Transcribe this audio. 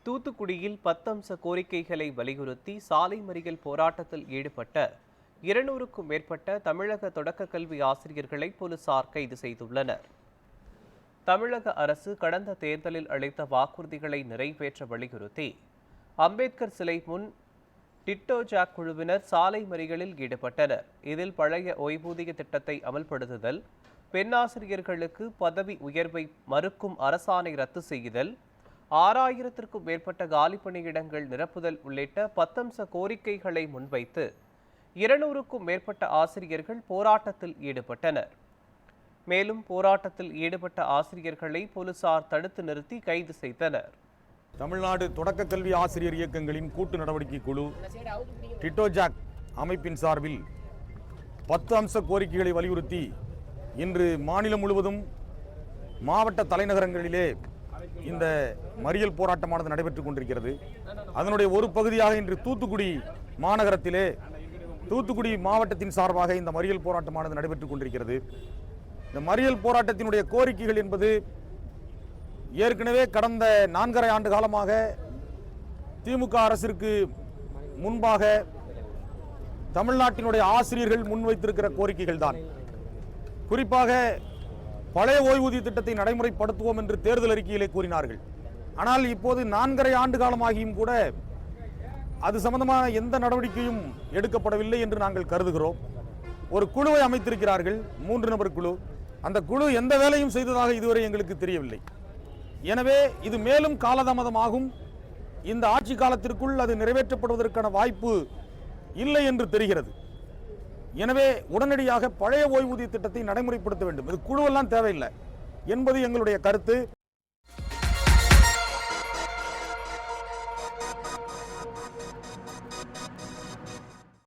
தூத்துக்குடியில் 10 அம்ச கோரிக்கைகளை வலியுறுத்தி சாலை மறியல் போராட்டத்தில் ஈடுபட்ட 200க்கும் மேற்பட்ட தமிழக தொடக்க கல்வி ஆசிரியர்களை போலீசார் கைது செய்துள்ளனர். தமிழக அரசு கடந்த தேர்தலில் அளித்த வாக்குறுதிகளை நிறைவேற்ற வலியுறுத்தி அம்பேத்கர் சிலை முன் டிட்டோ ஜாக் குழுவினர் சாலை மறியலில் ஈடுபட்டனர். இதில் பழைய ஓய்வூதிய திட்டத்தை அமல்படுத்துதல், பெண்ணாசிரியர்களுக்கு பதவி உயர்வை மறுக்கும் அரசாணை ரத்து செய்தல், 6000க்கும் மேற்பட்ட காலி பணியிடங்கள் நிரப்புதல் உள்ளிட்ட 10 அம்ச கோரிக்கைகளை முன்வைத்து 200க்கும் மேற்பட்ட ஆசிரியர்கள் போராட்டத்தில் ஈடுபட்டனர். மேலும் போராட்டத்தில் ஈடுபட்ட ஆசிரியர்களை போலீசார் தடுத்து நிறுத்தி கைது செய்தனர். தமிழ்நாடு தொடக்க கல்வி ஆசிரியர் இயக்கங்களின் கூட்டு நடவடிக்கை குழு டிட்டோ ஜாக் அமைப்பின் சார்பில் 10 அம்ச கோரிக்கைகளை வலியுறுத்தி இன்று மாநிலம் முழுவதும் மாவட்ட தலைநகரங்களிலே இந்த மறியல் போராட்டமானது நடைபெற்றுக் கொண்டிருக்கிறது. அதனுடைய ஒரு பகுதியாக இன்று தூத்துக்குடி மாநகரத்திலே தூத்துக்குடி மாவட்டத்தின் சார்பாக இந்த மறியல் போராட்டமானது நடைபெற்றுக் கொண்டிருக்கிறது. இந்த மறியல் போராட்டத்தினுடைய கோரிக்கைகள் என்பது ஏற்கனவே கடந்த 4.5 ஆண்டு காலமாக திமுக அரசிற்கு முன்பாக தமிழ்நாட்டினுடைய ஆசிரியர்கள் முன்வைத்திருக்கிற கோரிக்கைகள் தான். குறிப்பாக பழைய ஓய்வூதிய திட்டத்தை நடைமுறைப்படுத்துவோம் என்று தேர்தல் அறிக்கையிலே கூறினார்கள். ஆனால் இப்போது 4.5 ஆண்டு காலமாகியும் கூட அது சம்பந்தமான எந்த நடவடிக்கையும் எடுக்கப்படவில்லை என்று நாங்கள் கருதுகிறோம். ஒரு குழுவை அமைத்திருக்கிறார்கள், 3 நபர் குழு. அந்த குழு எந்த வேலையும் செய்ததாக இதுவரை எங்களுக்கு தெரியவில்லை. எனவே இது மேலும் காலதாமதமாகும். இந்த ஆட்சி காலத்திற்குள் அது நிறைவேற்றப்படுவதற்கான வாய்ப்பு இல்லை என்று தெரிகிறது. எனவே உடனடியாக பழைய ஓய்வூதிய திட்டத்தை நடைமுறைப்படுத்த வேண்டும். இது குழுவெல்லாம் தேவையில்லை என்பது எங்களுடைய கருத்து.